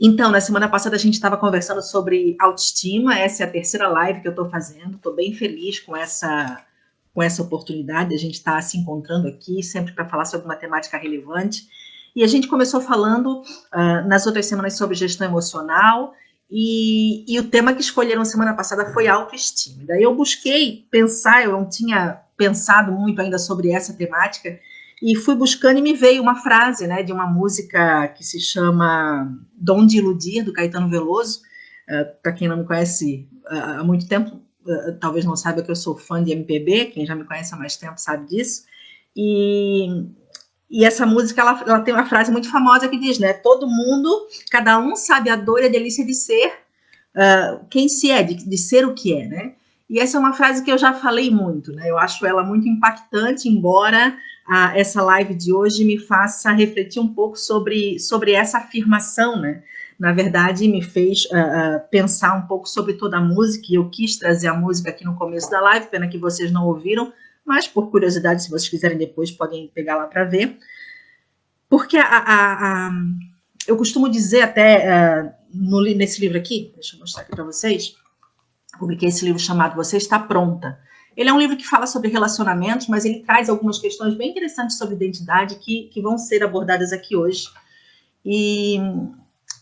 Então, na semana passada a gente estava conversando sobre autoestima, essa é a terceira live que eu estou fazendo, estou bem feliz com essa oportunidade, a gente está se encontrando aqui, sempre para falar sobre uma temática relevante, e a gente começou falando nas outras semanas sobre gestão emocional, e o tema que escolheram semana passada foi autoestima. Daí eu busquei pensar, eu não tinha pensado muito ainda sobre essa temática, e fui buscando e me veio uma frase, né, de uma música que se chama Dom de Iludir, do Caetano Veloso. Para quem não me conhece há muito tempo, talvez não saiba que eu sou fã de MPB, quem já me conhece há mais tempo sabe disso. E essa música, ela tem uma frase muito famosa que diz, né, todo mundo, cada um sabe a dor e a delícia de ser quem se é, de ser o que é, né? E essa é uma frase que eu já falei muito, né? Eu acho ela muito impactante, embora essa live de hoje me faça refletir um pouco sobre essa afirmação, né? Na verdade, me fez pensar um pouco sobre toda a música, e eu quis trazer a música aqui no começo da live, pena que vocês não ouviram, mas por curiosidade, se vocês quiserem depois, podem pegar lá para ver. Porque eu costumo dizer até nesse livro aqui, deixa eu mostrar aqui para vocês, publiquei esse livro chamado Você Está Pronta. Ele é um livro que fala sobre relacionamentos, mas ele traz algumas questões bem interessantes sobre identidade que vão ser abordadas aqui hoje. E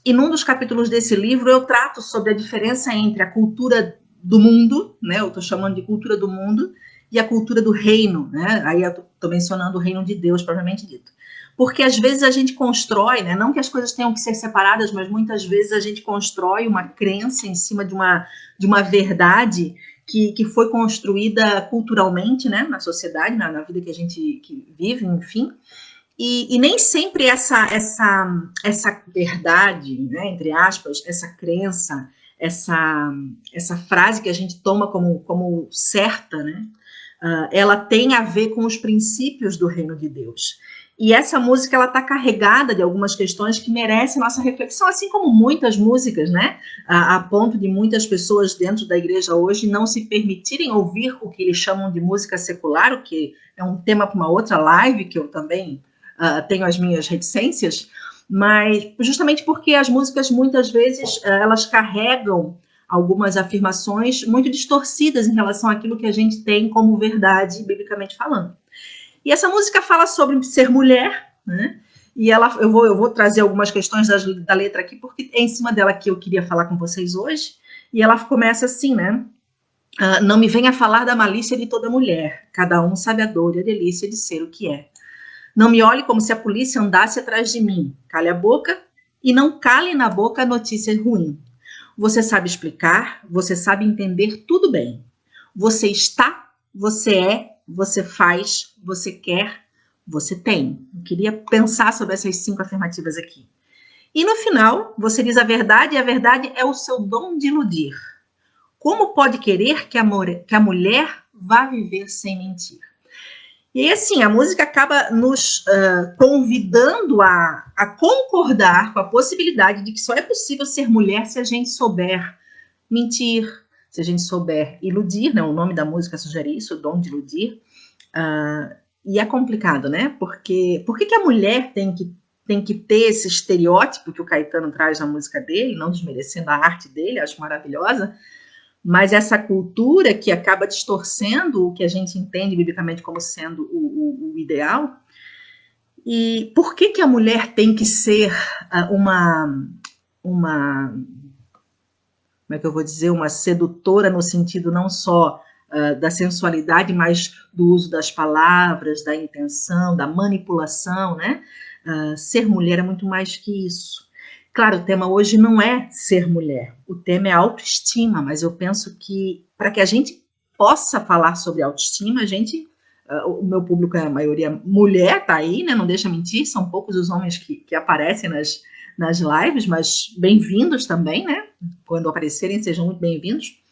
num dos capítulos desse livro eu trato sobre a diferença entre a cultura do mundo, né? Eu estou chamando de cultura do mundo, e a cultura do reino, né? Aí eu estou mencionando o reino de Deus, propriamente dito. Porque às vezes a gente constrói, né? Não que as coisas tenham que ser separadas, mas muitas vezes a gente constrói uma crença em cima de uma verdade que foi construída culturalmente, né? Na sociedade, na vida que a gente vive, enfim. E nem sempre essa verdade, né? Entre aspas, essa crença, essa frase que a gente toma como certa, né? Ela tem a ver com os princípios do reino de Deus. E essa música, ela está carregada de algumas questões que merecem nossa reflexão, assim como muitas músicas, né? A ponto de muitas pessoas dentro da igreja hoje não se permitirem ouvir o que eles chamam de música secular, o que é um tema para uma outra live, que eu também tenho as minhas reticências, mas justamente porque as músicas, muitas vezes, elas carregam algumas afirmações muito distorcidas em relação àquilo que a gente tem como verdade, biblicamente falando. E essa música fala sobre ser mulher, né? E eu vou trazer algumas questões da letra aqui, porque é em cima dela que eu queria falar com vocês hoje. E ela começa assim, né? Não me venha falar da malícia de toda mulher, cada um sabe a dor e a delícia de ser o que é. Não me olhe como se a polícia andasse atrás de mim, cale a boca e não cale na boca a notícia ruim. Você sabe explicar, você sabe entender tudo bem. Você está, você é, você faz, você quer, você tem. Eu queria pensar sobre essas 5 afirmativas aqui. E no final, você diz a verdade, e a verdade é o seu dom de iludir. Como pode querer que a mulher vá viver sem mentir? E assim, a música acaba nos convidando a concordar com a possibilidade de que só é possível ser mulher se a gente souber mentir, se a gente souber iludir, né? O nome da música sugere isso, o dom de iludir. E é complicado, né? Porque por que a mulher tem que ter esse estereótipo que o Caetano traz na música dele, não desmerecendo a arte dele, acho maravilhosa, mas essa cultura que acaba distorcendo o que a gente entende biblicamente como sendo o ideal. E por que a mulher tem que ser como é que eu vou dizer, uma sedutora no sentido não só da sensualidade, mas do uso das palavras, da intenção, da manipulação, né? Ser mulher é muito mais que isso. Claro, o tema hoje não é ser mulher, o tema é autoestima, mas eu penso que para que a gente possa falar sobre autoestima, o meu público é a maioria mulher, tá aí, né? Não deixa mentir, são poucos os homens que aparecem nas lives, mas bem-vindos também, né? Quando aparecerem, sejam muito bem-vindos.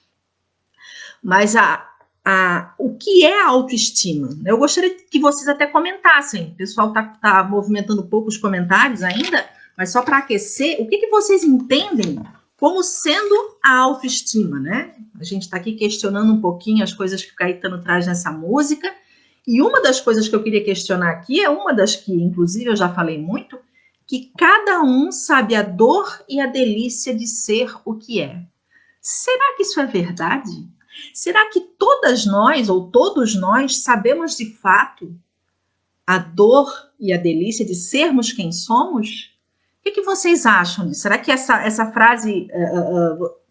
Mas o que é a autoestima? Eu gostaria que vocês até comentassem. O pessoal está movimentando poucos comentários ainda, mas só para aquecer, o que vocês entendem como sendo a autoestima, né? A gente está aqui questionando um pouquinho as coisas que o Caetano traz nessa música E uma das coisas que eu queria questionar aqui é uma das que, inclusive, eu já falei muito, que cada um sabe a dor e a delícia de ser o que é. Será que isso é verdade? Será que todas nós, ou todos nós, sabemos de fato a dor e a delícia de sermos quem somos? O que vocês acham disso? Será que essa frase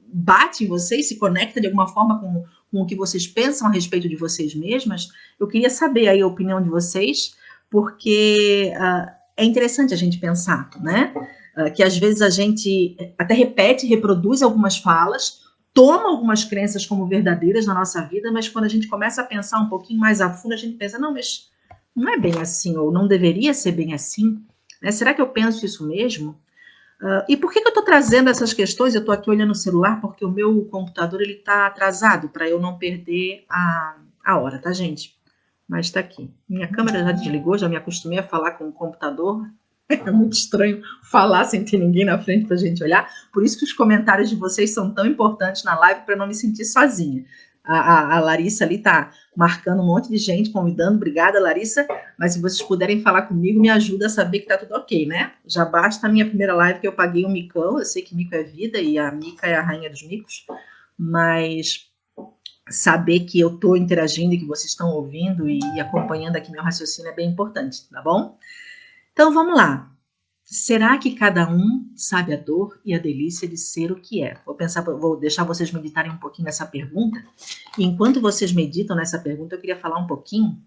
bate em vocês, se conecta de alguma forma com o que vocês pensam a respeito de vocês mesmas? Eu queria saber aí a opinião de vocês, porque é interessante a gente pensar, né? Que às vezes a gente até repete, reproduz algumas falas, toma algumas crenças como verdadeiras na nossa vida, mas quando a gente começa a pensar um pouquinho mais a fundo, a gente pensa, não, mas não é bem assim, ou não deveria ser bem assim, né? Será que eu penso isso mesmo? E por que eu estou trazendo essas questões? Eu estou aqui olhando o celular porque o meu computador ele está atrasado para eu não perder a hora, tá, gente? Mas está aqui. Minha câmera já desligou, já me acostumei a falar com o computador. É muito estranho falar sem ter ninguém na frente para a gente olhar. Por isso que os comentários de vocês são tão importantes na live para não me sentir sozinha. A Larissa ali está marcando um monte de gente, convidando. Obrigada, Larissa. Mas se vocês puderem falar comigo, me ajuda a saber que está tudo ok, né? Já basta a minha primeira live que eu paguei um micão. Eu sei que mico é vida e a Mica é a rainha dos micos. Mas saber que eu estou interagindo e que vocês estão ouvindo e acompanhando aqui meu raciocínio é bem importante, tá bom? Então, vamos lá. Será que cada um sabe a dor e a delícia de ser o que é? Vou deixar vocês meditarem um pouquinho nessa pergunta. E enquanto vocês meditam nessa pergunta, eu queria falar um pouquinho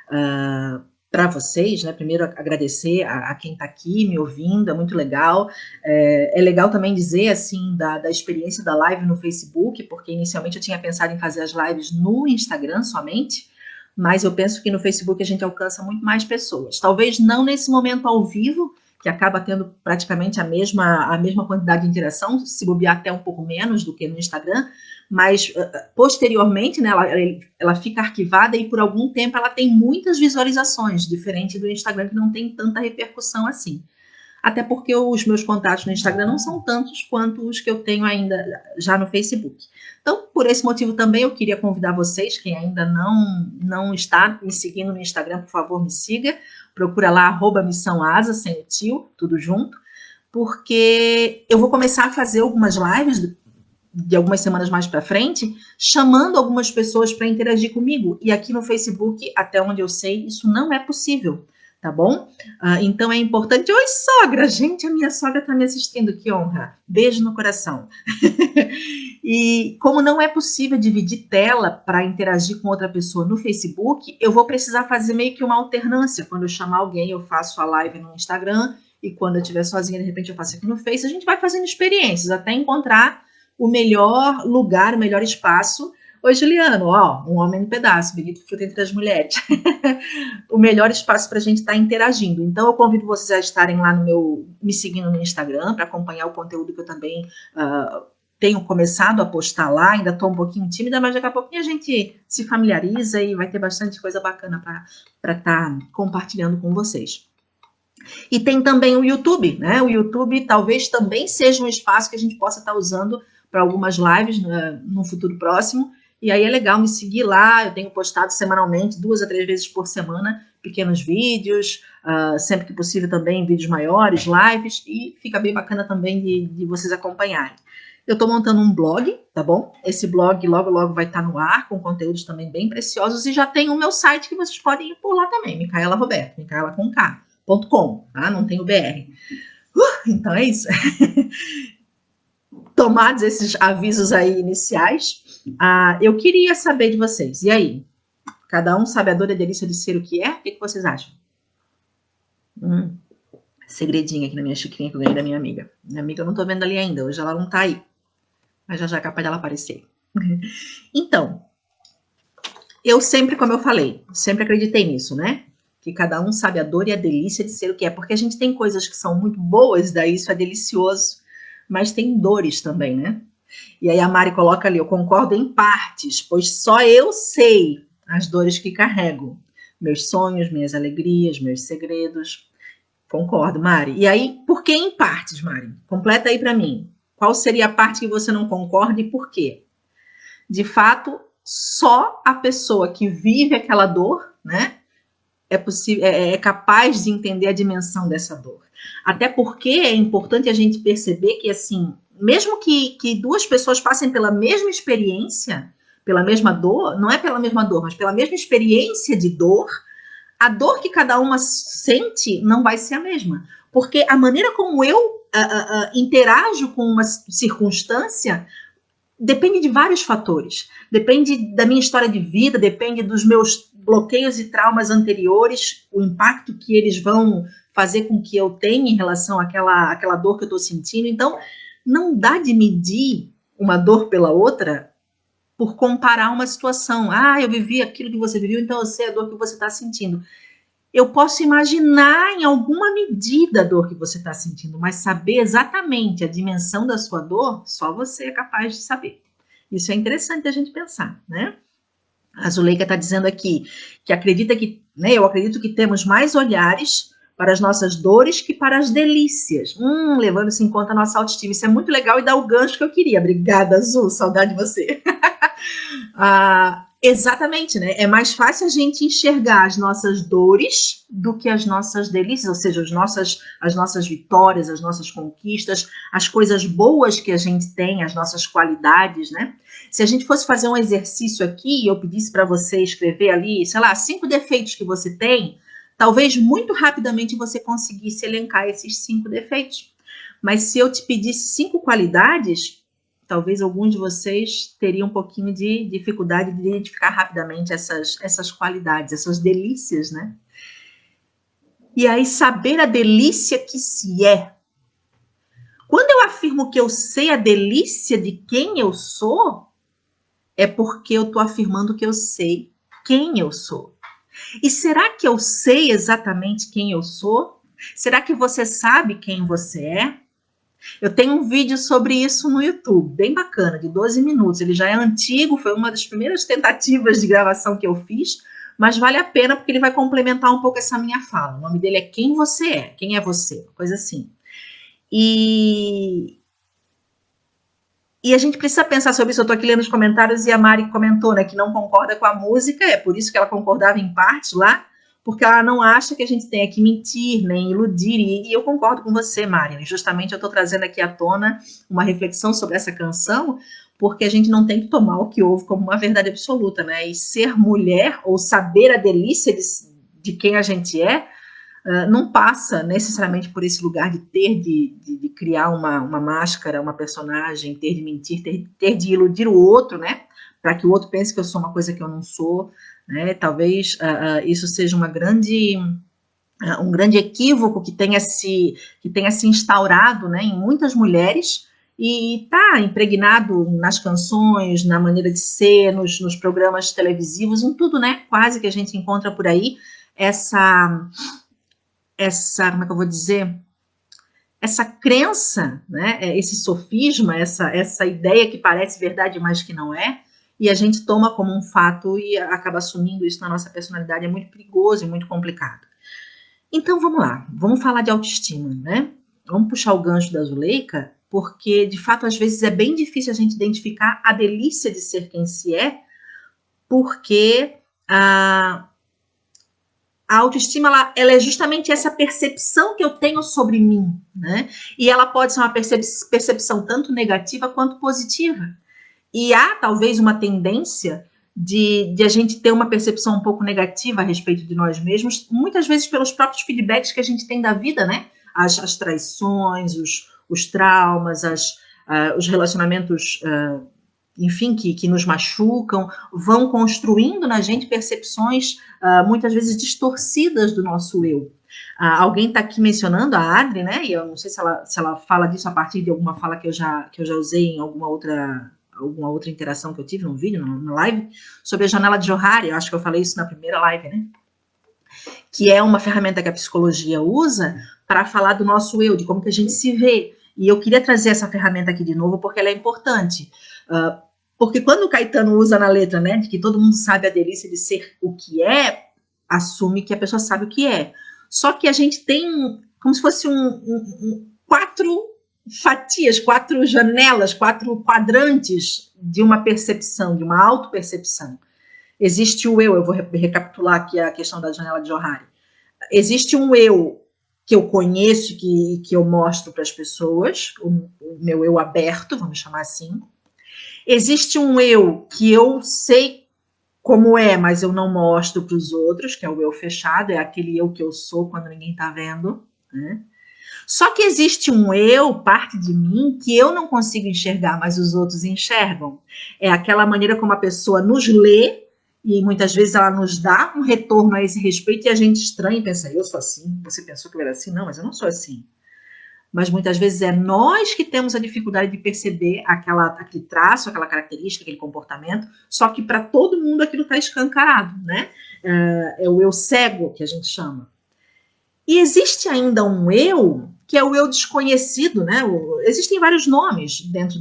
para vocês, né? Primeiro, agradecer a quem está aqui me ouvindo, é muito legal. É legal também dizer, assim, da experiência da live no Facebook, porque inicialmente eu tinha pensado em fazer as lives no Instagram somente, mas eu penso que no Facebook a gente alcança muito mais pessoas. Talvez não nesse momento ao vivo, que acaba tendo praticamente a mesma quantidade de interação, se bobear até um pouco menos do que no Instagram, mas posteriormente, né, ela fica arquivada e por algum tempo ela tem muitas visualizações, diferente do Instagram que não tem tanta repercussão assim. Até porque os meus contatos no Instagram não são tantos quanto os que eu tenho ainda já no Facebook. Então, por esse motivo também eu queria convidar vocês, quem ainda não está me seguindo no Instagram, por favor, me siga. Procura lá, @missãoasa, sem o tio, tudo junto. Porque eu vou começar a fazer algumas lives de algumas semanas mais para frente, chamando algumas pessoas para interagir comigo. E aqui no Facebook, até onde eu sei, isso não é possível. Tá bom? Então é importante. Oi, sogra! Gente, a minha sogra está me assistindo, que honra! Beijo no coração. E como não é possível dividir tela para interagir com outra pessoa no Facebook, eu vou precisar fazer meio que uma alternância. Quando eu chamar alguém, eu faço a live no Instagram, e quando eu estiver sozinha, de repente eu faço aqui no Face. A gente vai fazendo experiências até encontrar o melhor lugar, o melhor espaço. Oi, Juliano, ó, um homem no pedaço, Benito Fruta entre as mulheres. O melhor espaço para a gente estar interagindo. Então, eu convido vocês a estarem lá me seguindo no Instagram, para acompanhar o conteúdo que eu também tenho começado a postar lá. Ainda estou um pouquinho tímida, mas daqui a pouquinho a gente se familiariza e vai ter bastante coisa bacana para estar compartilhando com vocês. E tem também o YouTube, né? O YouTube talvez também seja um espaço que a gente possa estar usando para algumas lives no futuro próximo. E aí é legal me seguir lá. Eu tenho postado semanalmente, 2 a 3 vezes por semana, pequenos vídeos, sempre que possível também vídeos maiores, lives, e fica bem bacana também de vocês acompanharem. Eu estou montando um blog, tá bom? Esse blog logo, logo vai estar no ar, com conteúdos também bem preciosos, e já tem o meu site que vocês podem ir por lá também, Micaela Roberto, Micaela com K.com, tá? Não tem o BR. Então é isso. Tomados esses avisos aí iniciais, eu queria saber de vocês. E aí? Cada um sabe a dor e a delícia de ser o que é? O que vocês acham? Segredinho aqui na minha xicrinha que eu ganhei da minha amiga. Minha amiga eu não tô vendo ali ainda, hoje ela não tá aí. Mas já é capaz dela aparecer. Então, eu sempre, como eu falei, sempre acreditei nisso, né? Que cada um sabe a dor e a delícia de ser o que é. Porque a gente tem coisas que são muito boas, daí isso é delicioso, mas tem dores também, né? E aí a Mari coloca ali, eu concordo em partes, pois só eu sei as dores que carrego. Meus sonhos, minhas alegrias, meus segredos. Concordo, Mari. E aí, por que em partes, Mari? Completa aí para mim. Qual seria a parte que você não concorda e por quê? De fato, só a pessoa que vive aquela dor, né, é possível, é capaz de entender a dimensão dessa dor. Até porque é importante a gente perceber que, assim, mesmo que duas pessoas passem pela mesma experiência, pela mesma dor, não é pela mesma dor, mas pela mesma experiência de dor, a dor que cada uma sente não vai ser a mesma. Porque a maneira como eu interajo com uma circunstância depende de vários fatores. Depende da minha história de vida, depende dos meus bloqueios e traumas anteriores, o impacto que eles vão fazer com que eu tenha em relação àquela dor que eu estou sentindo. Então, não dá de medir uma dor pela outra por comparar uma situação. Ah, eu vivi aquilo que você viveu, então eu sei a dor que você está sentindo. Eu posso imaginar em alguma medida a dor que você está sentindo, mas saber exatamente a dimensão da sua dor, só você é capaz de saber. Isso é interessante a gente pensar, né? A Zuleika está dizendo aqui que acredita que, né, eu acredito que temos mais olhares para as nossas dores que para as delícias. Levando-se em conta a nossa autoestima. Isso é muito legal e dá o gancho que eu queria. Obrigada, Azul, saudade de você. Exatamente, né? É mais fácil a gente enxergar as nossas dores do que as nossas delícias, ou seja, as nossas vitórias, as nossas conquistas, as coisas boas que a gente tem, as nossas qualidades, né? Se a gente fosse fazer um exercício aqui e eu pedisse para você escrever ali, sei lá, 5 defeitos que você tem, talvez muito rapidamente você conseguisse elencar esses 5 defeitos. Mas se eu te pedisse 5 qualidades, talvez alguns de vocês teriam um pouquinho de dificuldade de identificar rapidamente essas qualidades, essas delícias, né? E aí, saber a delícia que se é. Quando eu afirmo que eu sei a delícia de quem eu sou, é porque eu estou afirmando que eu sei quem eu sou. E será que eu sei exatamente quem eu sou? Será que você sabe quem você é? Eu tenho um vídeo sobre isso no YouTube, bem bacana, de 12 minutos. Ele já é antigo, foi uma das primeiras tentativas de gravação que eu fiz, mas vale a pena porque ele vai complementar um pouco essa minha fala. O nome dele é Quem Você É, Quem é Você, coisa assim. E a gente precisa pensar sobre isso. Eu estou aqui lendo os comentários e a Mari comentou, né, que não concorda com a música, é por isso que ela concordava em parte lá, porque ela não acha que a gente tenha que mentir, nem iludir, e eu concordo com você, Mari. Justamente eu estou trazendo aqui à tona uma reflexão sobre essa canção, porque a gente não tem que tomar o que houve como uma verdade absoluta, né? E ser mulher, ou saber a delícia de quem a gente é, não passa necessariamente por esse lugar de ter de criar uma máscara, uma personagem, ter de mentir, ter de iludir o outro, né? Para que o outro pense que eu sou uma coisa que eu não sou, né? Talvez isso seja um grande equívoco que tenha se instaurado, né, em muitas mulheres e está impregnado nas canções, na maneira de ser, nos programas televisivos, em tudo, né? Quase que a gente encontra por aí essa, como é que eu vou dizer? Essa crença, né? Esse sofisma, essa ideia que parece verdade, mas que não é, e a gente toma como um fato e acaba assumindo isso na nossa personalidade. É muito perigoso e muito complicado. Então vamos lá, vamos falar de autoestima, né? Vamos puxar o gancho da Zuleika, porque de fato às vezes é bem difícil a gente identificar a delícia de ser quem se é, porque a autoestima ela é justamente essa percepção que eu tenho sobre mim, né? E ela pode ser uma percepção tanto negativa quanto positiva. E há talvez uma tendência de a gente ter uma percepção um pouco negativa a respeito de nós mesmos, muitas vezes pelos próprios feedbacks que a gente tem da vida, né? As traições, os traumas, os relacionamentos, enfim, que nos machucam, vão construindo na gente percepções muitas vezes distorcidas do nosso eu. Alguém está aqui mencionando a Adri, né? E eu não sei se ela fala disso a partir de alguma fala que eu já usei em alguma outra interação que eu tive num vídeo, numa live, sobre a janela de Johari. Eu acho que eu falei isso na primeira live, né? Que é uma ferramenta que a psicologia usa para falar do nosso eu, de como que a gente se vê. E eu queria trazer essa ferramenta aqui de novo porque ela é importante. Porque quando o Caetano usa na letra, né, de que todo mundo sabe a delícia de ser o que é, assume que a pessoa sabe o que é. Só que a gente tem como se fosse 4 fatias, 4 janelas, 4 quadrantes de uma percepção, de uma autopercepção. Existe o eu vou recapitular aqui a questão da janela de Johari. Existe um eu que eu conheço, que eu mostro para as pessoas, o meu eu aberto, vamos chamar assim. Existe um eu que eu sei como é, mas eu não mostro para os outros, que é o eu fechado, é aquele eu que eu sou quando ninguém está vendo, né? Só que existe um eu, parte de mim, que eu não consigo enxergar, mas os outros enxergam. É aquela maneira como a pessoa nos lê, e muitas vezes ela nos dá um retorno a esse respeito, e a gente estranha e pensa, eu sou assim, você pensou que eu era assim? Não, mas eu não sou assim. Mas muitas vezes é nós que temos a dificuldade de perceber aquele traço, aquela característica, aquele comportamento, só que para todo mundo aquilo está escancarado, né? É o eu cego, que a gente chama. E existe ainda um eu, que é o eu desconhecido, né? Existem vários nomes dentro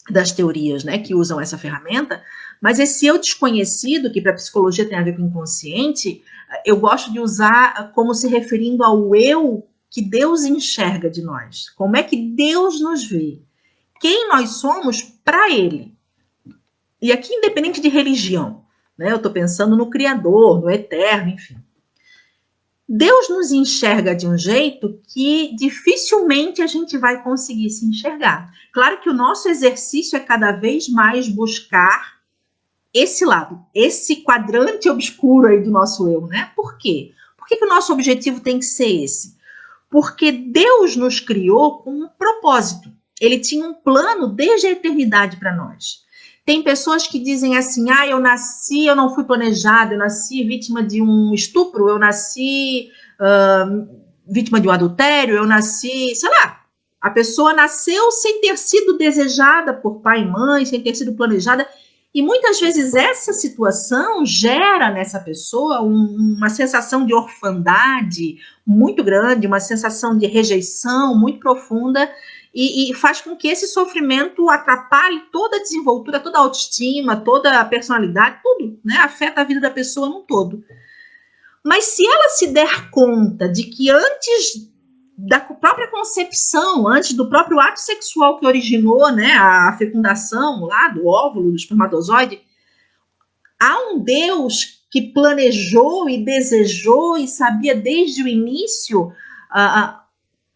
das teorias, né, que usam essa ferramenta, mas esse eu desconhecido, que para a psicologia tem a ver com o inconsciente, eu gosto de usar como se referindo ao eu que Deus enxerga de nós. Como é que Deus nos vê? Quem nós somos para Ele. E aqui, independente de religião, né, eu estou pensando no Criador, no Eterno, enfim. Deus nos enxerga de um jeito que dificilmente a gente vai conseguir se enxergar. Claro que o nosso exercício é cada vez mais buscar esse lado, esse quadrante obscuro aí do nosso eu, né? Por quê? Por que o nosso objetivo tem que ser esse? Porque Deus nos criou com um propósito. Ele tinha um plano desde a eternidade para nós. Tem pessoas que dizem assim, eu não fui planejada, eu nasci vítima de um estupro, eu nasci vítima de um adultério, eu nasci, sei lá. A pessoa nasceu sem ter sido desejada por pai e mãe, sem ter sido planejada. E muitas vezes essa situação gera nessa pessoa uma sensação de orfandade muito grande, uma sensação de rejeição muito profunda, e faz com que esse sofrimento atrapalhe toda a desenvoltura, toda a autoestima, toda a personalidade, tudo, né? Afeta a vida da pessoa num todo. Mas se ela se der conta de que antes da própria concepção, antes do próprio ato sexual que originou, né, a fecundação lá do óvulo, do espermatozoide, há um Deus que planejou e desejou e sabia desde o início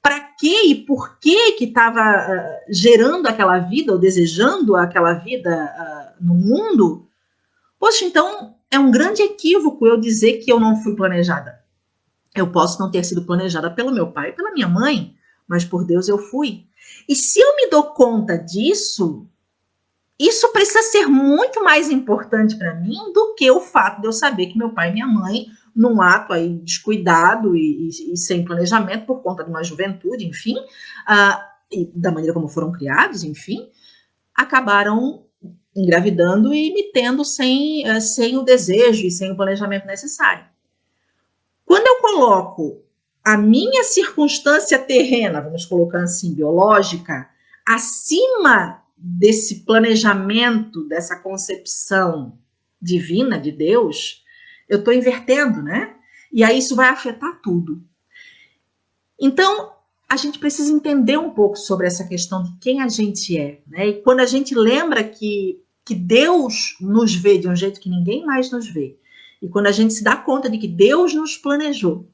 para que e por que estava gerando aquela vida ou desejando aquela vida no mundo. Poxa, então é um grande equívoco eu dizer que eu não fui planejada. Eu posso não ter sido planejada pelo meu pai e pela minha mãe, mas por Deus eu fui. E se eu me dou conta disso, isso precisa ser muito mais importante para mim do que o fato de eu saber que meu pai e minha mãe, num ato aí descuidado e sem planejamento por conta de uma juventude, enfim, e da maneira como foram criados, enfim, acabaram engravidando e me tendo sem o desejo e sem o planejamento necessário. Quando eu coloco a minha circunstância terrena, vamos colocar assim, biológica, acima desse planejamento, dessa concepção divina de Deus, eu estou invertendo, né? E aí isso vai afetar tudo. Então, a gente precisa entender um pouco sobre essa questão de quem a gente é, né? E quando a gente lembra que Deus nos vê de um jeito que ninguém mais nos vê, e quando a gente se dá conta de que Deus nos planejou,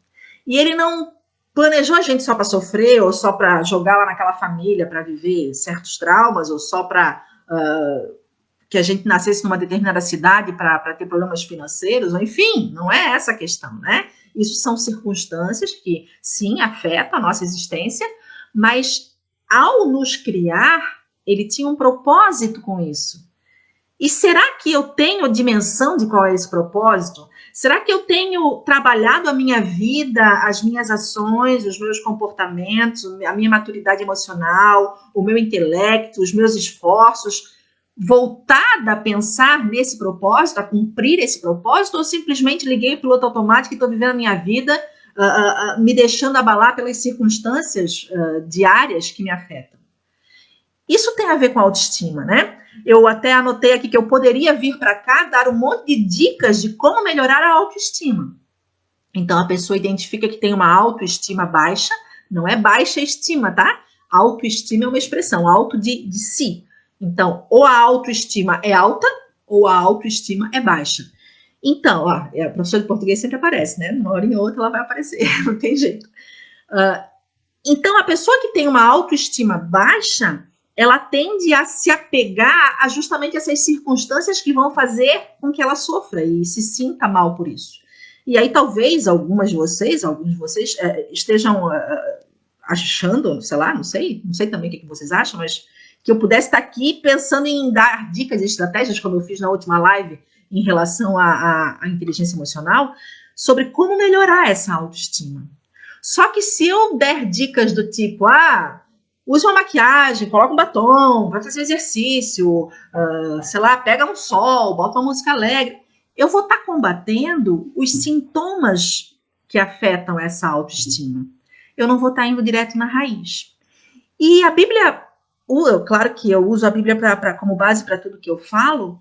e Ele não planejou a gente só para sofrer, ou só para jogar lá naquela família, para viver certos traumas, ou só para que a gente nascesse numa determinada cidade para ter problemas financeiros, ou enfim, não é essa a questão, né? Isso são circunstâncias que, sim, afetam a nossa existência, mas ao nos criar, Ele tinha um propósito com isso. E será que eu tenho dimensão de qual é esse propósito? Será que eu tenho trabalhado a minha vida, as minhas ações, os meus comportamentos, a minha maturidade emocional, o meu intelecto, os meus esforços, voltada a pensar nesse propósito, a cumprir esse propósito, ou simplesmente liguei o piloto automático e estou vivendo a minha vida, me deixando abalar pelas circunstâncias diárias que me afetam? Isso tem a ver com a autoestima, né? Eu até anotei aqui que eu poderia vir para cá dar um monte de dicas de como melhorar a autoestima. Então, a pessoa identifica que tem uma autoestima baixa, não é baixa estima, tá? Autoestima é uma expressão, auto de si. Então, ou a autoestima é alta, ou a autoestima é baixa. Então, ó, a professora de português sempre aparece, né? Uma hora em outra ela vai aparecer, não tem jeito. Então, a pessoa que tem uma autoestima baixa, ela tende a se apegar a justamente essas circunstâncias que vão fazer com que ela sofra e se sinta mal por isso. E aí, talvez, alguns de vocês estejam achando, sei lá, não sei também o que vocês acham, mas que eu pudesse estar aqui pensando em dar dicas e estratégias, como eu fiz na última live, em relação à inteligência emocional, sobre como melhorar essa autoestima. Só que se eu der dicas do tipo, use uma maquiagem, coloca um batom, vai fazer exercício, sei lá, pega um sol, bota uma música alegre, eu vou estar combatendo os sintomas que afetam essa autoestima. Eu não vou estar indo direto na raiz. E a Bíblia, claro que eu uso a Bíblia como base para tudo que eu falo,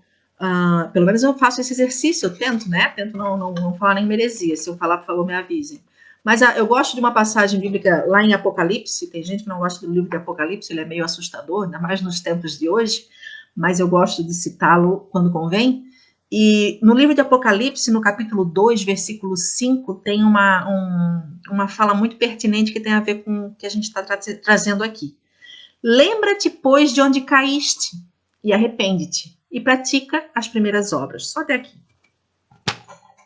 pelo menos eu faço esse exercício, eu tento, né? Tento não falar nem heresia, se eu falar, por favor, me avisem. Mas eu gosto de uma passagem bíblica lá em Apocalipse. Tem gente que não gosta do livro de Apocalipse, ele é meio assustador, ainda mais nos tempos de hoje, mas eu gosto de citá-lo quando convém. E no livro de Apocalipse, no capítulo 2, versículo 5, tem uma fala muito pertinente que tem a ver com o que a gente está trazendo aqui. Lembra-te, pois, de onde caíste, e arrepende-te, e pratica as primeiras obras. Só até aqui.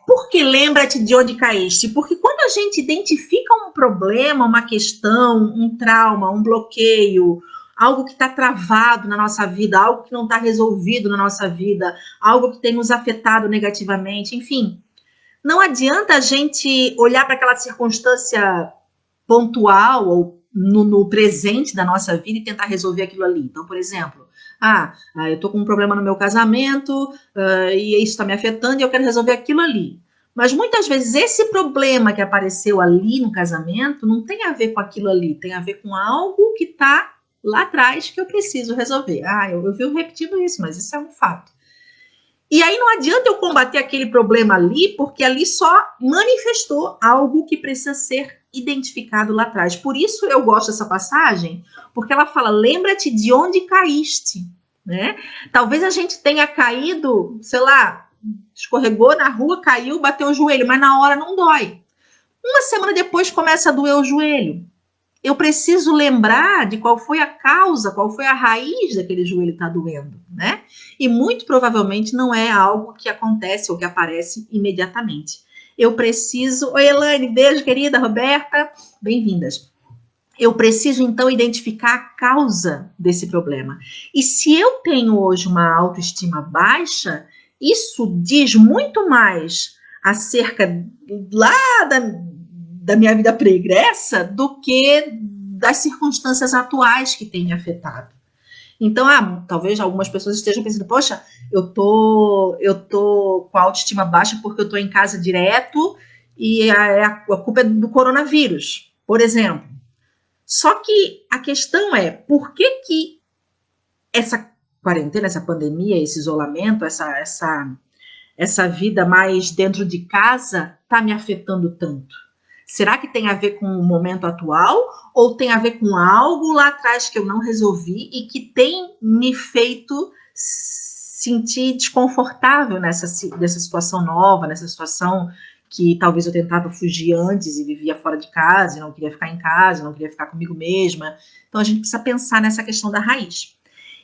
Por que lembra-te de onde caíste? Porque quando a gente identifica um problema, uma questão, um trauma, um bloqueio, algo que está travado na nossa vida, algo que não está resolvido na nossa vida, algo que tem nos afetado negativamente, enfim, não adianta a gente olhar para aquela circunstância pontual ou no presente da nossa vida e tentar resolver aquilo ali. Então, por exemplo, eu estou com um problema no meu casamento e isso está me afetando e eu quero resolver aquilo ali. Mas muitas vezes esse problema que apareceu ali no casamento não tem a ver com aquilo ali, tem a ver com algo que está lá atrás que eu preciso resolver. Eu vivo repetindo isso, mas isso é um fato. E aí não adianta eu combater aquele problema ali, porque ali só manifestou algo que precisa ser identificado lá atrás. Por isso eu gosto dessa passagem, porque ela fala, lembra-te de onde caíste, né? Talvez a gente tenha caído, sei lá, escorregou na rua, caiu, bateu o joelho, mas na hora não dói. Uma semana depois começa a doer o joelho. Eu preciso lembrar de qual foi a causa, qual foi a raiz daquele joelho estar doendo, né? E muito provavelmente não é algo que acontece ou que aparece imediatamente. Eu preciso... Oi, Elaine, beijo, querida, Roberta, bem-vindas. Eu preciso, então, identificar a causa desse problema. E se eu tenho hoje uma autoestima baixa, isso diz muito mais acerca lá da minha vida pregressa do que das circunstâncias atuais que têm me afetado. Então, talvez algumas pessoas estejam pensando, poxa, eu tô com a autoestima baixa porque eu tô em casa direto e a culpa é do coronavírus, por exemplo. Só que a questão é, por que essa quarentena, essa pandemia, esse isolamento, essa vida mais dentro de casa está me afetando tanto? Será que tem a ver com o momento atual ou tem a ver com algo lá atrás que eu não resolvi e que tem me feito sentir desconfortável nessa situação nova, nessa situação que talvez eu tentava fugir antes e vivia fora de casa, e não queria ficar em casa, não queria ficar comigo mesma. Então a gente precisa pensar nessa questão da raiz.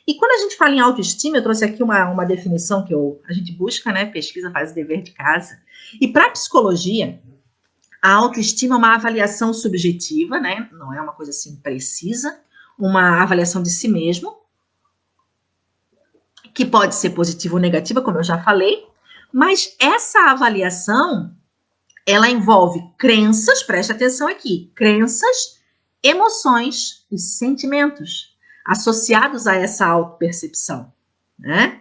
E quando a gente fala em autoestima, eu trouxe aqui uma definição que a gente busca, né? Pesquisa, faz o dever de casa. E para a psicologia, a autoestima é uma avaliação subjetiva, né? Não é uma coisa assim precisa, uma avaliação de si mesmo, que pode ser positiva ou negativa, como eu já falei, mas essa avaliação, ela envolve crenças, preste atenção aqui, crenças, emoções e sentimentos associados a essa autopercepção, né?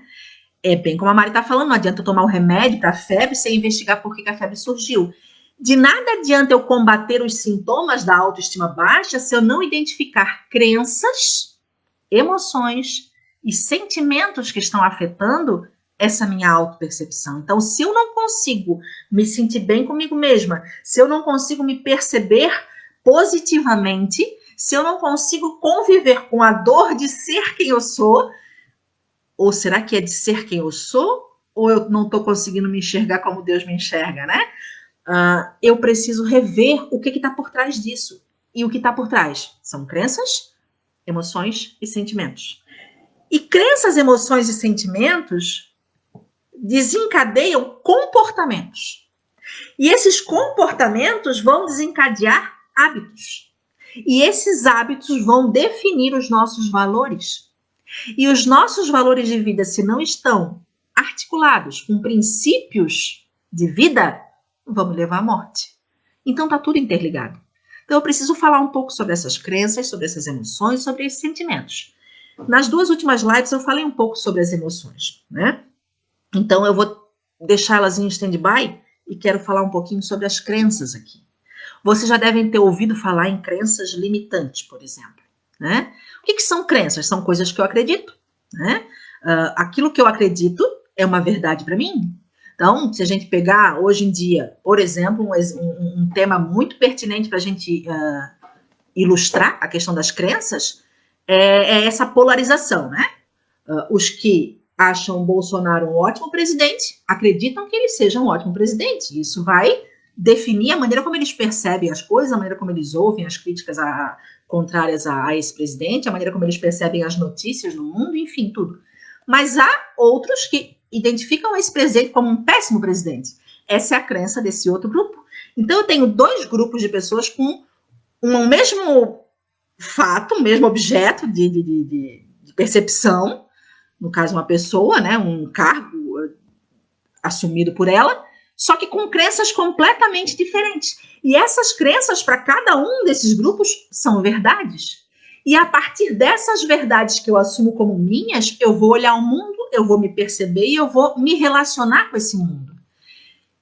É bem como a Mari está falando, não adianta tomar um remédio para a febre sem investigar por que a febre surgiu. De nada adianta eu combater os sintomas da autoestima baixa se eu não identificar crenças, emoções e sentimentos que estão afetando essa minha autopercepção. Então, se eu não consigo me sentir bem comigo mesma, se eu não consigo me perceber positivamente, se eu não consigo conviver com a dor de ser quem eu sou, ou será que é de ser quem eu sou ou eu não estou conseguindo me enxergar como Deus me enxerga, né? Eu preciso rever o que está por trás disso. E o que está por trás são crenças, emoções e sentimentos. E crenças, emoções e sentimentos desencadeiam comportamentos. E esses comportamentos vão desencadear hábitos. E esses hábitos vão definir os nossos valores. E os nossos valores de vida, se não estão articulados com princípios de vida, vão me levar à morte. Então está tudo interligado. Então eu preciso falar um pouco sobre essas crenças, sobre essas emoções, sobre esses sentimentos. Nas 2 últimas lives eu falei um pouco sobre as emoções, né? Então eu vou deixá-las em stand-by e quero falar um pouquinho sobre as crenças aqui. Vocês já devem ter ouvido falar em crenças limitantes, por exemplo, né? O que são crenças? São coisas que eu acredito, né? Aquilo que eu acredito é uma verdade para mim. Então, se a gente pegar hoje em dia, por exemplo, um tema muito pertinente para a gente ilustrar a questão das crenças, é essa polarização, né? Os que acham o Bolsonaro um ótimo presidente acreditam que ele seja um ótimo presidente. Isso vai definir a maneira como eles percebem as coisas, a maneira como eles ouvem as críticas contrárias a esse presidente, a maneira como eles percebem as notícias no mundo, enfim, tudo. Mas há outros que identificam esse presidente como um péssimo presidente. Essa é a crença desse outro grupo. Então, eu tenho 2 grupos de pessoas com um mesmo fato, um mesmo objeto de percepção, no caso, uma pessoa, né, um cargo assumido por ela, só que com crenças completamente diferentes. E essas crenças, para cada um desses grupos, são verdades. E a partir dessas verdades que eu assumo como minhas, eu vou olhar o mundo, eu vou me perceber e eu vou me relacionar com esse mundo.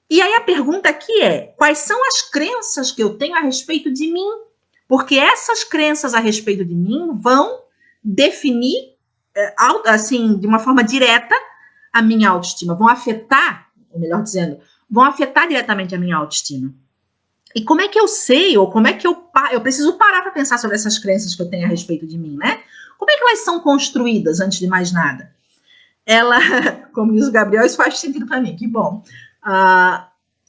E aí a pergunta aqui é, quais são as crenças que eu tenho a respeito de mim? Porque essas crenças a respeito de mim vão definir, assim, de uma forma direta, a minha autoestima, vão afetar, ou melhor dizendo, vão afetar diretamente a minha autoestima. E como é que eu sei, ou como é que eu preciso parar para pensar sobre essas crenças que eu tenho a respeito de mim, né? Como é que elas são construídas, antes de mais nada? Como diz o Gabriel, isso faz sentido para mim, que bom.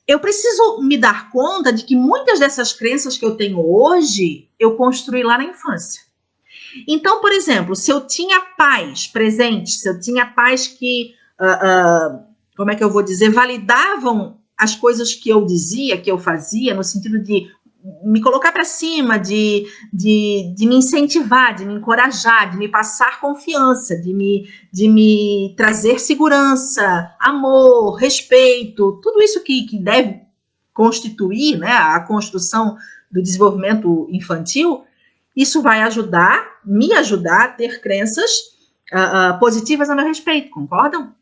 Eu preciso me dar conta de que muitas dessas crenças que eu tenho hoje, eu construí lá na infância. Então, por exemplo, se eu tinha pais presentes, se eu tinha pais que, como é que eu vou dizer, validavam as coisas que eu dizia, que eu fazia, no sentido de me colocar para cima, de me incentivar, de me encorajar, de me passar confiança, de me trazer segurança, amor, respeito, tudo isso que deve constituir, né, a construção do desenvolvimento infantil, isso vai me ajudar a ter crenças positivas a meu respeito, concordam?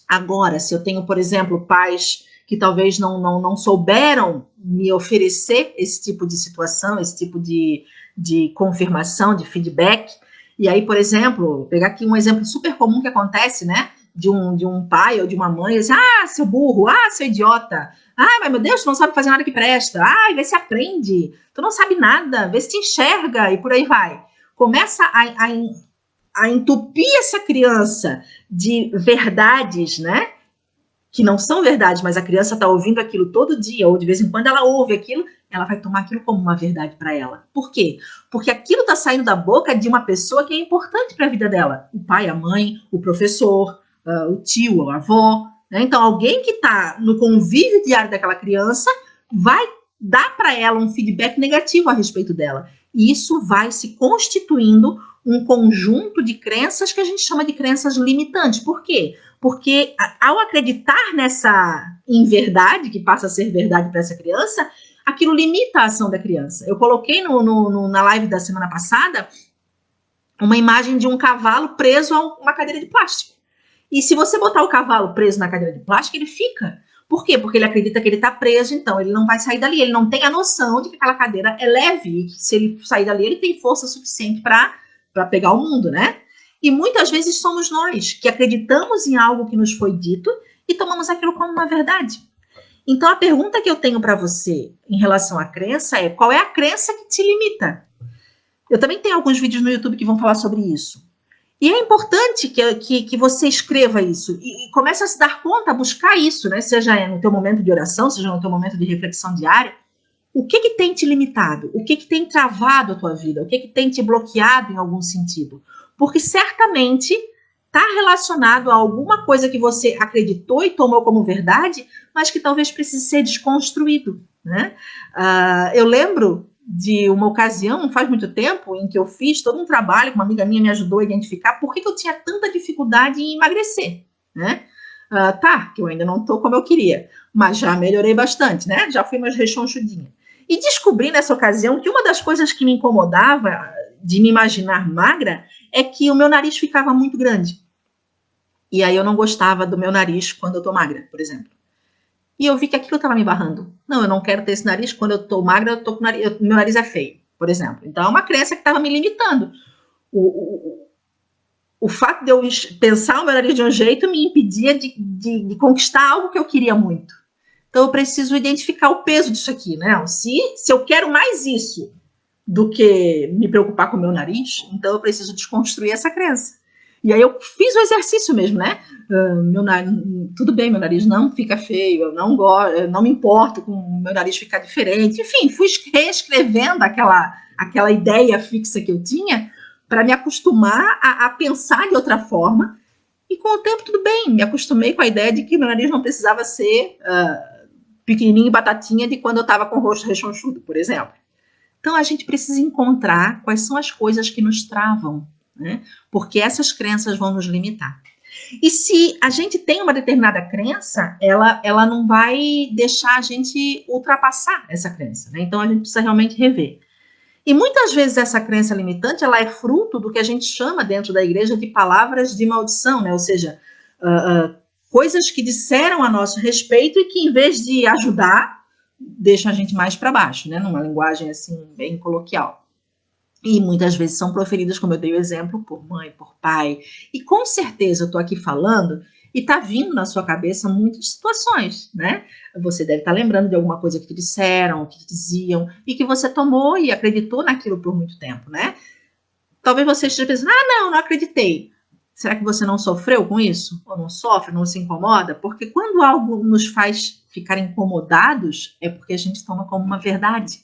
Agora, se eu tenho, por exemplo, pais que talvez não souberam me oferecer esse tipo de situação, esse tipo de confirmação, de feedback. E aí, por exemplo, vou pegar aqui um exemplo super comum que acontece, né? De um pai ou de uma mãe, diz, seu burro, seu idiota, mas meu Deus, tu não sabe fazer nada que presta, vê se aprende, tu não sabe nada, vê se te enxerga, e por aí vai. Começa a entupir essa criança de verdades, né? Que não são verdades, mas a criança está ouvindo aquilo todo dia, ou de vez em quando ela ouve aquilo, ela vai tomar aquilo como uma verdade para ela. Por quê? Porque aquilo está saindo da boca de uma pessoa que é importante para a vida dela. O pai, a mãe, o professor, o tio, a avó. Né? Então, alguém que está no convívio diário daquela criança vai dar para ela um feedback negativo a respeito dela. E isso vai se constituindo um conjunto de crenças que a gente chama de crenças limitantes. Por quê? Porque ao acreditar nessa inverdade, que passa a ser verdade para essa criança, aquilo limita a ação da criança. Eu coloquei na live da semana passada uma imagem de um cavalo preso a uma cadeira de plástico. E se você botar o cavalo preso na cadeira de plástico, ele fica. Por quê? Porque ele acredita que ele está preso, então ele não vai sair dali. Ele não tem a noção de que aquela cadeira é leve e que se ele sair dali, ele tem força suficiente para pegar o mundo, né? E muitas vezes somos nós que acreditamos em algo que nos foi dito e tomamos aquilo como uma verdade. Então, a pergunta que eu tenho para você em relação à crença é: qual é a crença que te limita? Eu também tenho alguns vídeos no YouTube que vão falar sobre isso. E é importante que você escreva isso e comece a se dar conta, a buscar isso, né? Seja no teu momento de oração, seja no teu momento de reflexão diária. O que tem te limitado? O que tem travado a tua vida? O que tem te bloqueado em algum sentido? Porque certamente está relacionado a alguma coisa que você acreditou e tomou como verdade, mas que talvez precise ser desconstruído, né? Eu lembro de uma ocasião, não faz muito tempo, em que eu fiz todo um trabalho, que uma amiga minha me ajudou a identificar por que eu tinha tanta dificuldade em emagrecer, né? Que eu ainda não estou como eu queria, mas já melhorei bastante, né? Já fui mais rechonchudinha. E descobri nessa ocasião que uma das coisas que me incomodava de me imaginar magra é que o meu nariz ficava muito grande. E aí eu não gostava do meu nariz quando eu tô magra, por exemplo. E eu vi que aquilo estava me barrando. Não, eu não quero ter esse nariz. Quando eu tô magra, eu tô com meu nariz é feio, por exemplo. Então é uma crença que estava me limitando. O fato de eu pensar o meu nariz de um jeito me impedia de conquistar algo que eu queria muito. Então eu preciso identificar o peso disso aqui, né? Se eu quero mais isso do que me preocupar com o meu nariz, então eu preciso desconstruir essa crença. E aí eu fiz o exercício mesmo, né? Tudo bem, meu nariz não fica feio, eu não gosto, eu não me importo com o meu nariz ficar diferente. Enfim, fui reescrevendo aquela ideia fixa que eu tinha para me acostumar a pensar de outra forma. E com o tempo, tudo bem, me acostumei com a ideia de que meu nariz não precisava ser pequenininho e batatinha de quando eu estava com o rosto rechonchudo, por exemplo. Então, a gente precisa encontrar quais são as coisas que nos travam, né? Porque essas crenças vão nos limitar. E se a gente tem uma determinada crença, ela não vai deixar a gente ultrapassar essa crença, né? Então, a gente precisa realmente rever. E muitas vezes essa crença limitante, ela é fruto do que a gente chama dentro da igreja de palavras de maldição, né? Ou seja, coisas que disseram a nosso respeito e que, em vez de ajudar, deixam a gente mais para baixo, né? Numa linguagem assim bem coloquial. E muitas vezes são proferidas, como eu dei o exemplo, por mãe, por pai. E com certeza eu estou aqui falando e está vindo na sua cabeça muitas situações, né? Você deve estar lembrando de alguma coisa que te disseram, que te diziam, e que você tomou e acreditou naquilo por muito tempo, né? Talvez você esteja pensando, não acreditei. Será que você não sofreu com isso? Ou não sofre, não se incomoda? Porque quando algo nos faz ficar incomodados, é porque a gente toma como uma verdade.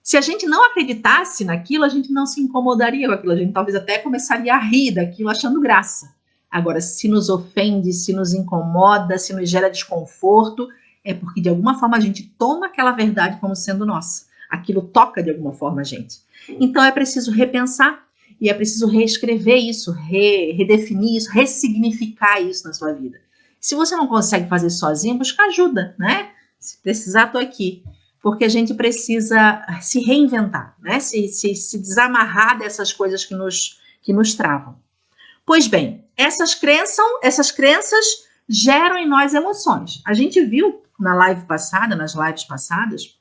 Se a gente não acreditasse naquilo, a gente não se incomodaria com aquilo. A gente talvez até começaria a rir daquilo achando graça. Agora, se nos ofende, se nos incomoda, se nos gera desconforto, é porque de alguma forma a gente toma aquela verdade como sendo nossa. Aquilo toca de alguma forma a gente. Então é preciso repensar e é preciso reescrever isso, redefinir isso, ressignificar isso na sua vida. Se você não consegue fazer sozinho, busca ajuda, né? Se precisar, estou aqui. Porque a gente precisa se reinventar, né? Se desamarrar dessas coisas que nos travam. Pois bem, essas crenças geram em nós emoções. A gente viu nas lives passadas,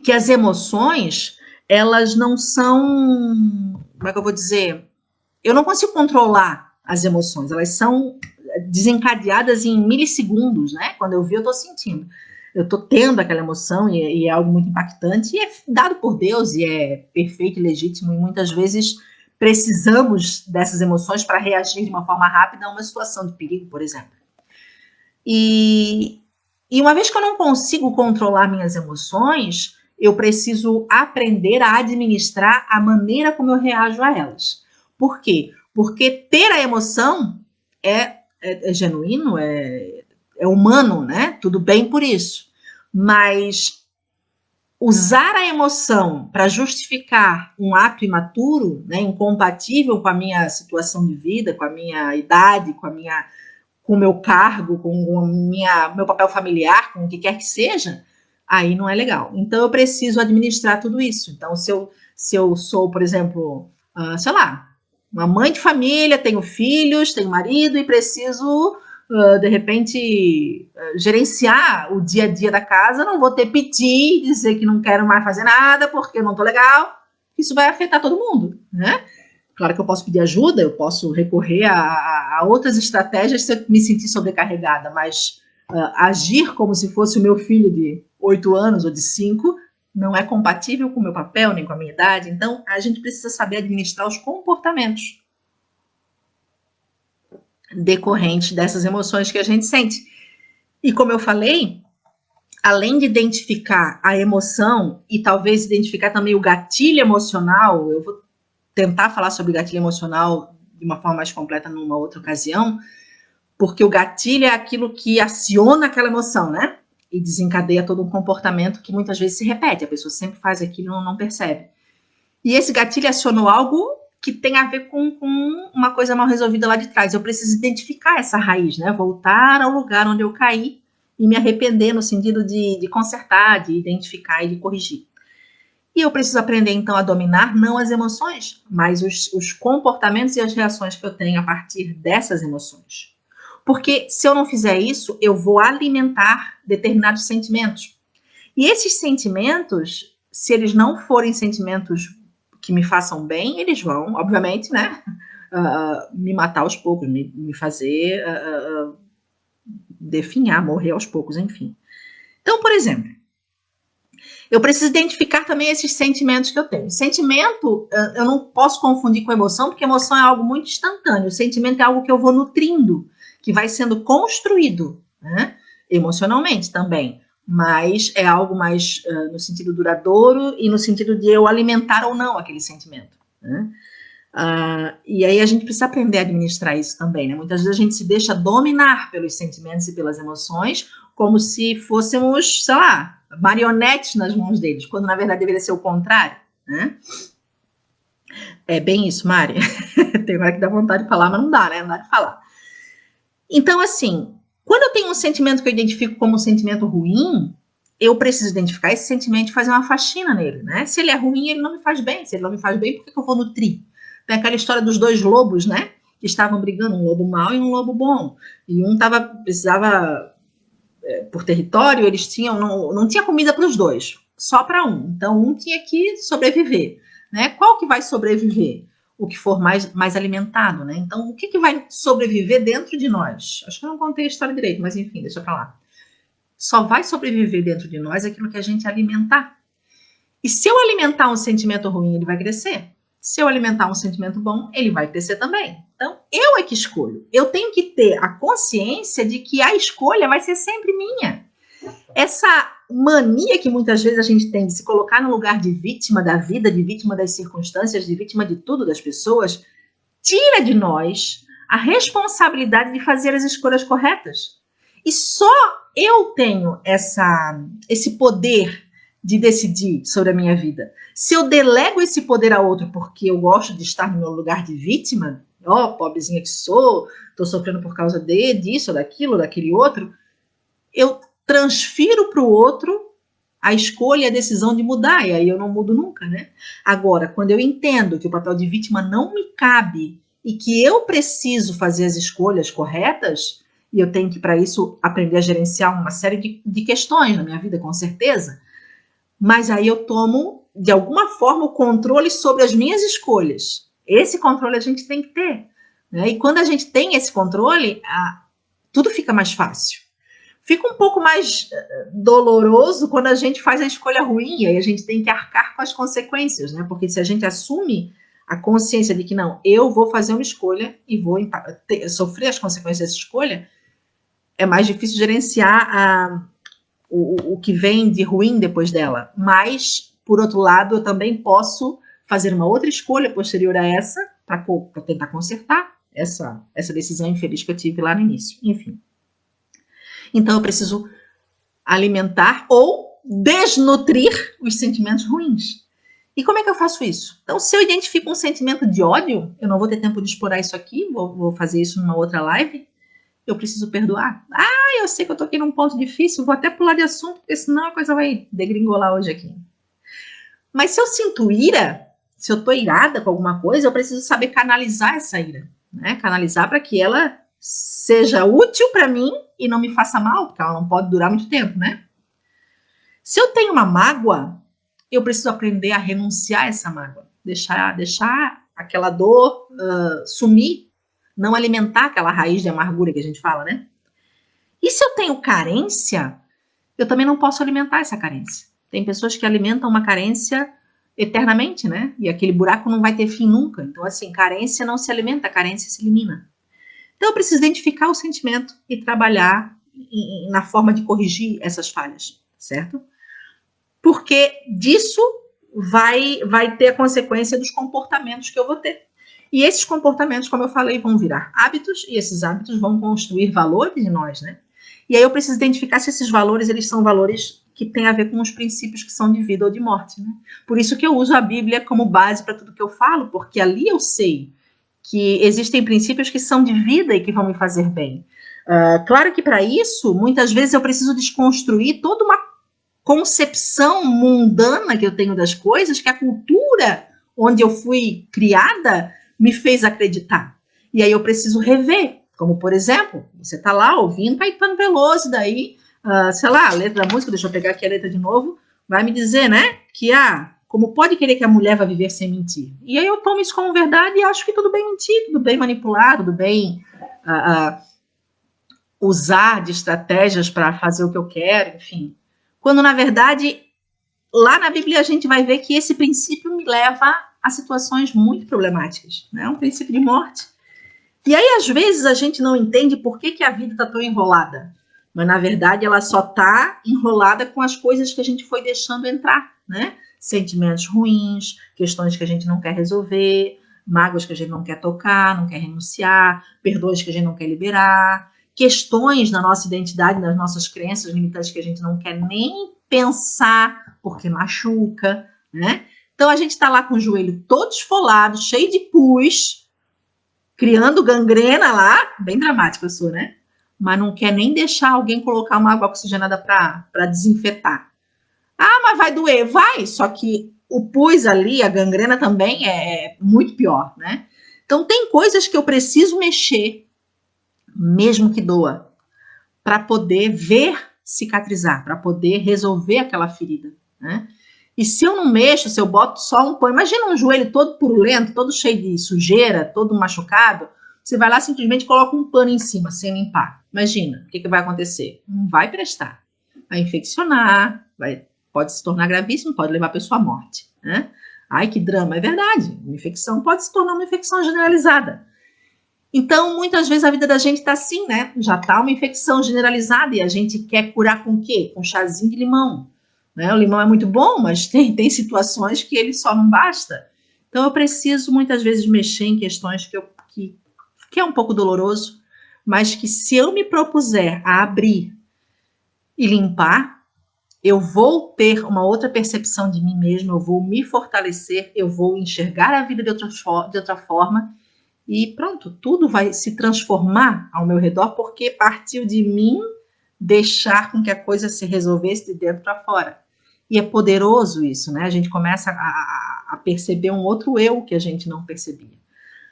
que as emoções, elas não são, como é que eu vou dizer? Eu não consigo controlar as emoções, elas são desencadeadas em milissegundos, né? Quando eu vi, eu estou sentindo. Eu estou tendo aquela emoção e é algo muito impactante e é dado por Deus e é perfeito e legítimo e muitas vezes precisamos dessas emoções para reagir de uma forma rápida a uma situação de perigo, por exemplo. E uma vez que eu não consigo controlar minhas emoções, eu preciso aprender a administrar a maneira como eu reajo a elas. Por quê? Porque ter a emoção é genuíno, é humano, né? Tudo bem por isso. Mas usar a emoção para justificar um ato imaturo, né, incompatível com a minha situação de vida, com a minha idade, com o meu cargo, com o meu papel familiar, com o que quer que seja, aí não é legal. Então eu preciso administrar tudo isso. Então se eu sou, por exemplo, sei lá, uma mãe de família, tenho filhos, tenho marido e preciso de repente gerenciar o dia a dia da casa, não vou ter piti, dizer que não quero mais fazer nada porque eu não tô legal. Isso vai afetar todo mundo, né? Claro que eu posso pedir ajuda, eu posso recorrer a outras estratégias se eu me sentir sobrecarregada, mas agir como se fosse o meu filho de 8 anos ou de 5 não é compatível com o meu papel nem com a minha idade. Então, a gente precisa saber administrar os comportamentos. decorrentes dessas emoções que a gente sente. E como eu falei, além de identificar a emoção e talvez identificar também o gatilho emocional, eu vou tentar falar sobre gatilho emocional de uma forma mais completa numa outra ocasião, porque o gatilho é aquilo que aciona aquela emoção, né? E desencadeia todo um comportamento que muitas vezes se repete, a pessoa sempre faz aquilo e não percebe. E esse gatilho acionou algo que tem a ver com uma coisa mal resolvida lá de trás. Eu preciso identificar essa raiz, né? Voltar ao lugar onde eu caí e me arrepender no sentido de consertar, de identificar e de corrigir. E eu preciso aprender, então, a dominar não as emoções, mas os comportamentos e as reações que eu tenho a partir dessas emoções. Porque se eu não fizer isso, eu vou alimentar determinados sentimentos. E esses sentimentos, se eles não forem sentimentos que me façam bem, eles vão, obviamente, né, me matar aos poucos, me fazer definhar, morrer aos poucos, enfim. Então, por exemplo, eu preciso identificar também esses sentimentos que eu tenho. Sentimento, eu não posso confundir com emoção, porque emoção é algo muito instantâneo. O sentimento é algo que eu vou nutrindo, que vai sendo construído, né, emocionalmente também. Mas é algo mais no sentido duradouro e no sentido de eu alimentar ou não aquele sentimento, né? E aí a gente precisa aprender a administrar isso também, né? Muitas vezes a gente se deixa dominar pelos sentimentos e pelas emoções, como se fôssemos, sei lá, marionetes nas mãos deles, quando na verdade deveria ser o contrário, né? É bem isso, Mari. Tem hora que dá vontade de falar, mas não dá, né? Não dá de falar. Então, assim, quando eu tenho um sentimento que eu identifico como um sentimento ruim, eu preciso identificar esse sentimento e fazer uma faxina nele, né? Se ele é ruim, ele não me faz bem. Se ele não me faz bem, por que eu vou nutrir? Tem aquela história dos dois lobos, né? Que estavam brigando, um lobo mau e um lobo bom. E um precisava, por território, eles tinham, não tinha comida para os dois, só para um. Então, um tinha que sobreviver, né? Qual que vai sobreviver? O que for mais alimentado, né? Então, o que vai sobreviver dentro de nós? Acho que eu não contei a história direito, mas enfim, deixa pra lá. Só vai sobreviver dentro de nós aquilo que a gente alimentar. E se eu alimentar um sentimento ruim, ele vai crescer. Se eu alimentar um sentimento bom, ele vai crescer também. Então, eu é que escolho. Eu tenho que ter a consciência de que a escolha vai ser sempre minha. Essa mania que muitas vezes a gente tem de se colocar no lugar de vítima da vida, de vítima das circunstâncias, de vítima de tudo das pessoas, tira de nós a responsabilidade de fazer as escolhas corretas. E só eu tenho esse poder de decidir sobre a minha vida. Se eu delego esse poder a outro porque eu gosto de estar no meu lugar de vítima, pobrezinha que sou, estou sofrendo por causa disso, daquilo, daquele outro, eu transfiro para o outro a escolha e a decisão de mudar, e aí eu não mudo nunca, né? Agora, quando eu entendo que o papel de vítima não me cabe e que eu preciso fazer as escolhas corretas, e eu tenho que, para isso, aprender a gerenciar uma série de questões na minha vida, com certeza, mas aí eu tomo, de alguma forma, o controle sobre as minhas escolhas. Esse controle a gente tem que ter, né? E quando a gente tem esse controle, tudo fica mais fácil. Fica um pouco mais doloroso quando a gente faz a escolha ruim, aí a gente tem que arcar com as consequências, né? Porque se a gente assume a consciência de que não, eu vou fazer uma escolha e vou sofrer as consequências dessa escolha, é mais difícil gerenciar o que vem de ruim depois dela. Mas, por outro lado, eu também posso fazer uma outra escolha posterior a essa para tentar consertar essa decisão infeliz que eu tive lá no início. Enfim. Então, eu preciso alimentar ou desnutrir os sentimentos ruins. E como é que eu faço isso? Então, se eu identifico um sentimento de ódio, eu não vou ter tempo de explorar isso aqui, vou fazer isso numa outra live, eu preciso perdoar. Eu sei que eu tô aqui num ponto difícil, vou até pular de assunto, porque senão a coisa vai degringolar hoje aqui. Mas se eu sinto ira, se eu tô irada com alguma coisa, eu preciso saber canalizar essa ira, né? Canalizar para que ela seja útil para mim e não me faça mal, porque ela não pode durar muito tempo, né? Se eu tenho uma mágoa, eu preciso aprender a renunciar a essa mágoa, deixar aquela dor sumir, não alimentar aquela raiz de amargura que a gente fala, né? E se eu tenho carência, eu também não posso alimentar essa carência. Tem pessoas que alimentam uma carência eternamente, né? E aquele buraco não vai ter fim nunca. Então, assim, carência não se alimenta, carência se elimina. Então eu preciso identificar o sentimento e trabalhar na forma de corrigir essas falhas, certo? Porque disso vai ter a consequência dos comportamentos que eu vou ter. E esses comportamentos, como eu falei, vão virar hábitos, e esses hábitos vão construir valores em nós, né? E aí eu preciso identificar se esses valores, eles são valores que têm a ver com os princípios que são de vida ou de morte, né? Por isso que eu uso a Bíblia como base para tudo que eu falo, porque ali eu sei que existem princípios que são de vida e que vão me fazer bem. Claro que para isso, muitas vezes eu preciso desconstruir toda uma concepção mundana que eu tenho das coisas, que a cultura onde eu fui criada me fez acreditar. E aí eu preciso rever. Como, por exemplo, você está lá ouvindo Caetano Veloso, daí, sei lá, a letra da música, deixa eu pegar aqui a letra de novo, vai me dizer, né, que, como pode querer que a mulher vá viver sem mentir? E aí eu tomo isso como verdade e acho que tudo bem mentir, tudo bem manipular, tudo bem usar de estratégias para fazer o que eu quero, enfim. Quando, na verdade, lá na Bíblia a gente vai ver que esse princípio me leva a situações muito problemáticas, né? É um princípio de morte. E aí, às vezes, a gente não entende por que a vida está tão enrolada. Mas, na verdade, ela só está enrolada com as coisas que a gente foi deixando entrar, né? Sentimentos ruins, questões que a gente não quer resolver, mágoas que a gente não quer tocar, não quer renunciar, perdões que a gente não quer liberar, questões na nossa identidade, nas nossas crenças limitantes que a gente não quer nem pensar, porque machuca, né? Então, a gente está lá com o joelho todo esfolado, cheio de pus, criando gangrena lá, bem dramático eu sou, né? Mas não quer nem deixar alguém colocar uma água oxigenada para desinfetar. Mas vai doer, vai, só que o pus ali, a gangrena também é muito pior, né? Então tem coisas que eu preciso mexer, mesmo que doa, para poder ver cicatrizar, para poder resolver aquela ferida, né? E se eu não mexo, se eu boto só um pano, imagina um joelho todo purulento, todo cheio de sujeira, todo machucado, você vai lá simplesmente coloca um pano em cima, sem limpar. Imagina, o que vai acontecer? Não vai prestar. Vai infeccionar, pode se tornar gravíssimo, pode levar a pessoa à morte, né? Ai, que drama, é verdade. Uma infecção pode se tornar uma infecção generalizada. Então, muitas vezes a vida da gente está assim, né? Já está uma infecção generalizada e a gente quer curar com o quê? Com chazinho de limão. Né? O limão é muito bom, mas tem situações que ele só não basta. Então eu preciso muitas vezes mexer em questões que é um pouco doloroso, mas que se eu me propuser a abrir e limpar, eu vou ter uma outra percepção de mim mesmo, eu vou me fortalecer, eu vou enxergar a vida de outra forma e pronto, tudo vai se transformar ao meu redor porque partiu de mim deixar com que a coisa se resolvesse de dentro para fora. E é poderoso isso, né? A gente começa a perceber um outro eu que a gente não percebia.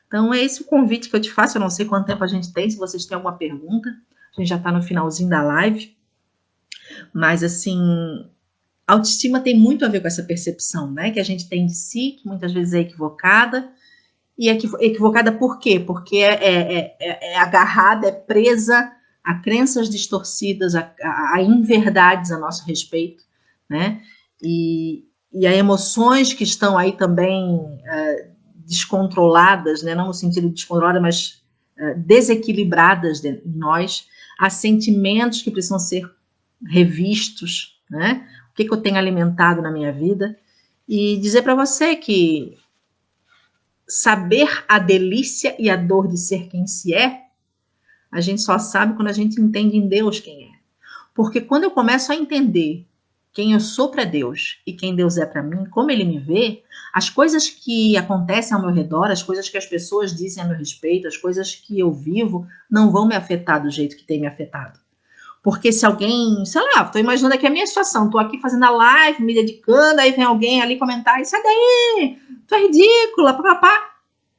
Então, é esse o convite que eu te faço. Eu não sei quanto tempo a gente tem, se vocês têm alguma pergunta. A gente já está no finalzinho da live. Mas, assim, autoestima tem muito a ver com essa percepção, né? Que a gente tem de si, que muitas vezes é equivocada. E equivocada por quê? Porque é agarrada, é presa a crenças distorcidas, a inverdades a nosso respeito, né? E a emoções que estão aí também descontroladas, né? Não no sentido de descontrolada, mas desequilibradas em nós, há sentimentos que precisam ser revistos, né? O que eu tenho alimentado na minha vida e dizer para você que saber a delícia e a dor de ser quem se é, a gente só sabe quando a gente entende em Deus quem é. Porque quando eu começo a entender quem eu sou para Deus e quem Deus é para mim, como Ele me vê, as coisas que acontecem ao meu redor, as coisas que as pessoas dizem a meu respeito, as coisas que eu vivo, não vão me afetar do jeito que tem me afetado. Porque se alguém, sei lá, estou imaginando aqui a minha situação, estou aqui fazendo a live, me dedicando, aí vem alguém ali comentar, sai daí, tu é ridícula, papapá.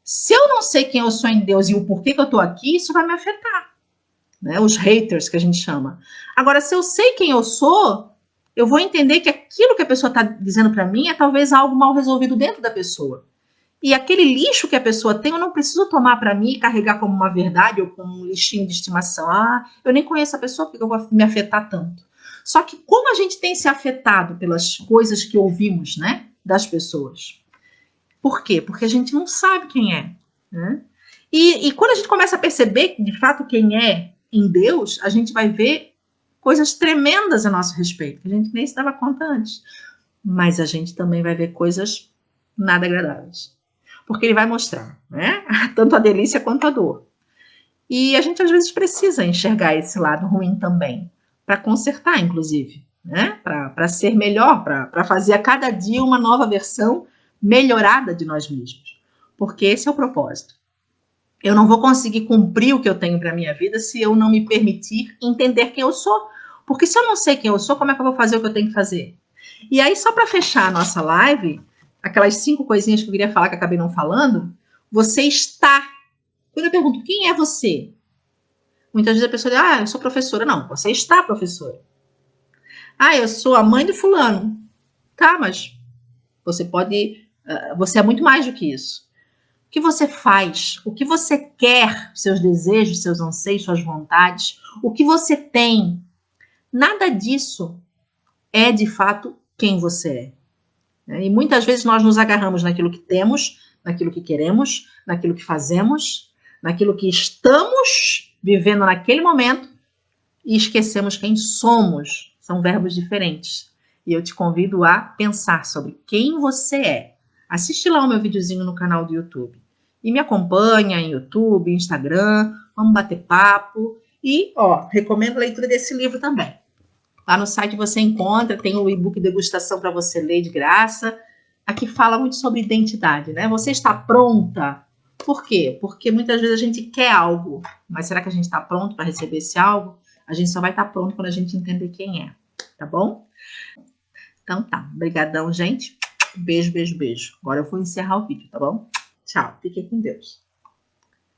Se eu não sei quem eu sou em Deus e o porquê que eu estou aqui, isso vai me afetar. Né? Os haters que a gente chama. Agora, se eu sei quem eu sou, eu vou entender que aquilo que a pessoa está dizendo para mim é talvez algo mal resolvido dentro da pessoa. E aquele lixo que a pessoa tem, eu não preciso tomar para mim e carregar como uma verdade ou como um lixinho de estimação. Eu nem conheço a pessoa, porque eu vou me afetar tanto. Só que como a gente tem se afetado pelas coisas que ouvimos, né, das pessoas? Por quê? Porque a gente não sabe quem é, né? E quando a gente começa a perceber, de fato, quem é em Deus, a gente vai ver coisas tremendas a nosso respeito, que a gente nem se dava conta antes. Mas a gente também vai ver coisas nada agradáveis. Porque ele vai mostrar, né? Tanto a delícia quanto a dor. E a gente às vezes precisa enxergar esse lado ruim também, para consertar, inclusive, né? Para ser melhor, para fazer a cada dia uma nova versão melhorada de nós mesmos. Porque esse é o propósito. Eu não vou conseguir cumprir o que eu tenho para minha vida se eu não me permitir entender quem eu sou. Porque se eu não sei quem eu sou, como é que eu vou fazer o que eu tenho que fazer? E aí, só para fechar a nossa live, aquelas 5 coisinhas que eu queria falar que acabei não falando, você está. Quando eu pergunto quem é você, muitas vezes a pessoa diz, eu sou professora. Não, você está professora. Eu sou a mãe do fulano. Tá, mas você pode. Você é muito mais do que isso. O que você faz? O que você quer? Seus desejos, seus anseios, suas vontades? O que você tem? Nada disso é de fato quem você é. E muitas vezes nós nos agarramos naquilo que temos, naquilo que queremos, naquilo que fazemos, naquilo que estamos vivendo naquele momento e esquecemos quem somos. São verbos diferentes. E eu te convido a pensar sobre quem você é. Assiste lá o meu videozinho no canal do YouTube. E me acompanha em YouTube, Instagram, vamos bater papo. E, recomendo a leitura desse livro também. Lá no site você encontra, tem o e-book degustação para você ler de graça. Aqui fala muito sobre identidade, né? Você está pronta? Por quê? Porque muitas vezes a gente quer algo, mas será que a gente está pronto para receber esse algo? A gente só vai estar pronto quando a gente entender quem é, tá bom? Então tá, brigadão, gente. Beijo, beijo, beijo. Agora eu vou encerrar o vídeo, tá bom? Tchau, fiquem com Deus.